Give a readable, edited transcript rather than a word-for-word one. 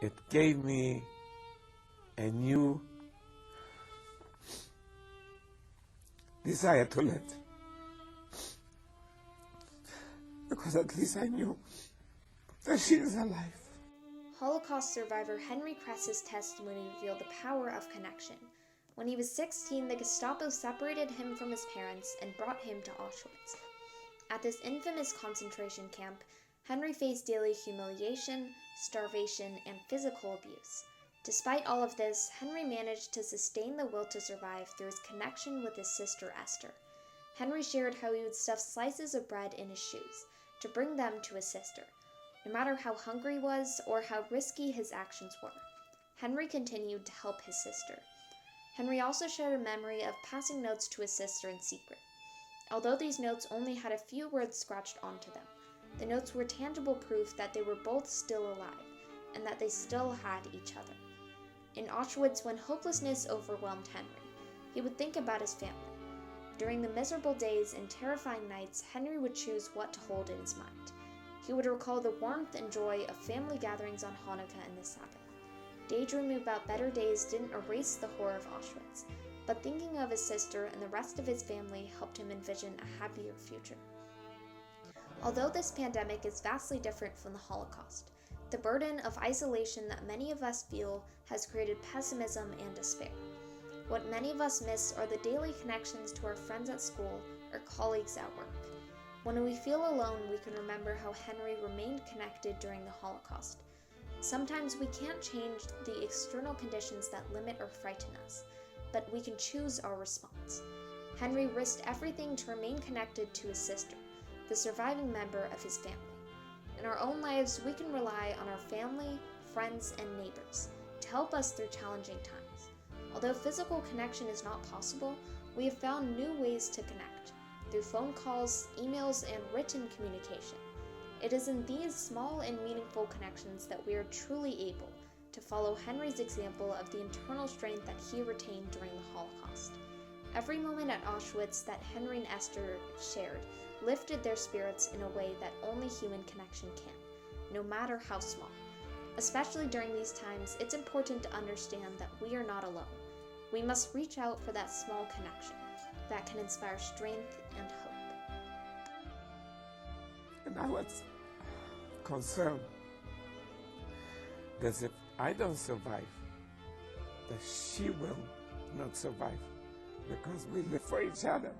it gave me a new desire to live. Because at least I knew that she is alive. Holocaust survivor Henry Kress's testimony revealed the power of connection. When he was 16, the Gestapo separated him from his parents and brought him to Auschwitz. At this infamous concentration camp, Henry faced daily humiliation, starvation, and physical abuse. Despite all of this, Henry managed to sustain the will to survive through his connection with his sister Esther. Henry shared how he would stuff slices of bread in his shoes to bring them to his sister. No matter how hungry he was or how risky his actions were, Henry continued to help his sister. Henry also shared a memory of passing notes to his sister in secret. Although these notes only had a few words scratched onto them, the notes were tangible proof that they were both still alive and that they still had each other. In Auschwitz, when hopelessness overwhelmed Henry, he would think about his family. During the miserable days and terrifying nights, Henry would choose what to hold in his mind. He would recall the warmth and joy of family gatherings on Hanukkah and the Sabbath. Daydreaming about better days didn't erase the horror of Auschwitz, but thinking of his sister and the rest of his family helped him envision a happier future. Although this pandemic is vastly different from the Holocaust, the burden of isolation that many of us feel has created pessimism and despair. What many of us miss are the daily connections to our friends at school or colleagues at work. When we feel alone, we can remember how Henry remained connected during the Holocaust. Sometimes we can't change the external conditions that limit or frighten us, but we can choose our response. Henry risked everything to remain connected to his sister, the surviving member of his family. In our own lives, we can rely on our family, friends, and neighbors to help us through challenging times. Although physical connection is not possible, we have found new ways to connect, through phone calls, emails, and written communication. It is in these small and meaningful connections that we are truly able to follow Henry's example of the internal strength that he retained during the Holocaust. Every moment at Auschwitz that Henry and Esther shared lifted their spirits in a way that only human connection can, no matter how small. Especially during these times, it's important to understand that we are not alone. We must reach out for that small connection that can inspire strength and hope. And I was concerned that if I don't survive, that she will not survive, because we live for each other.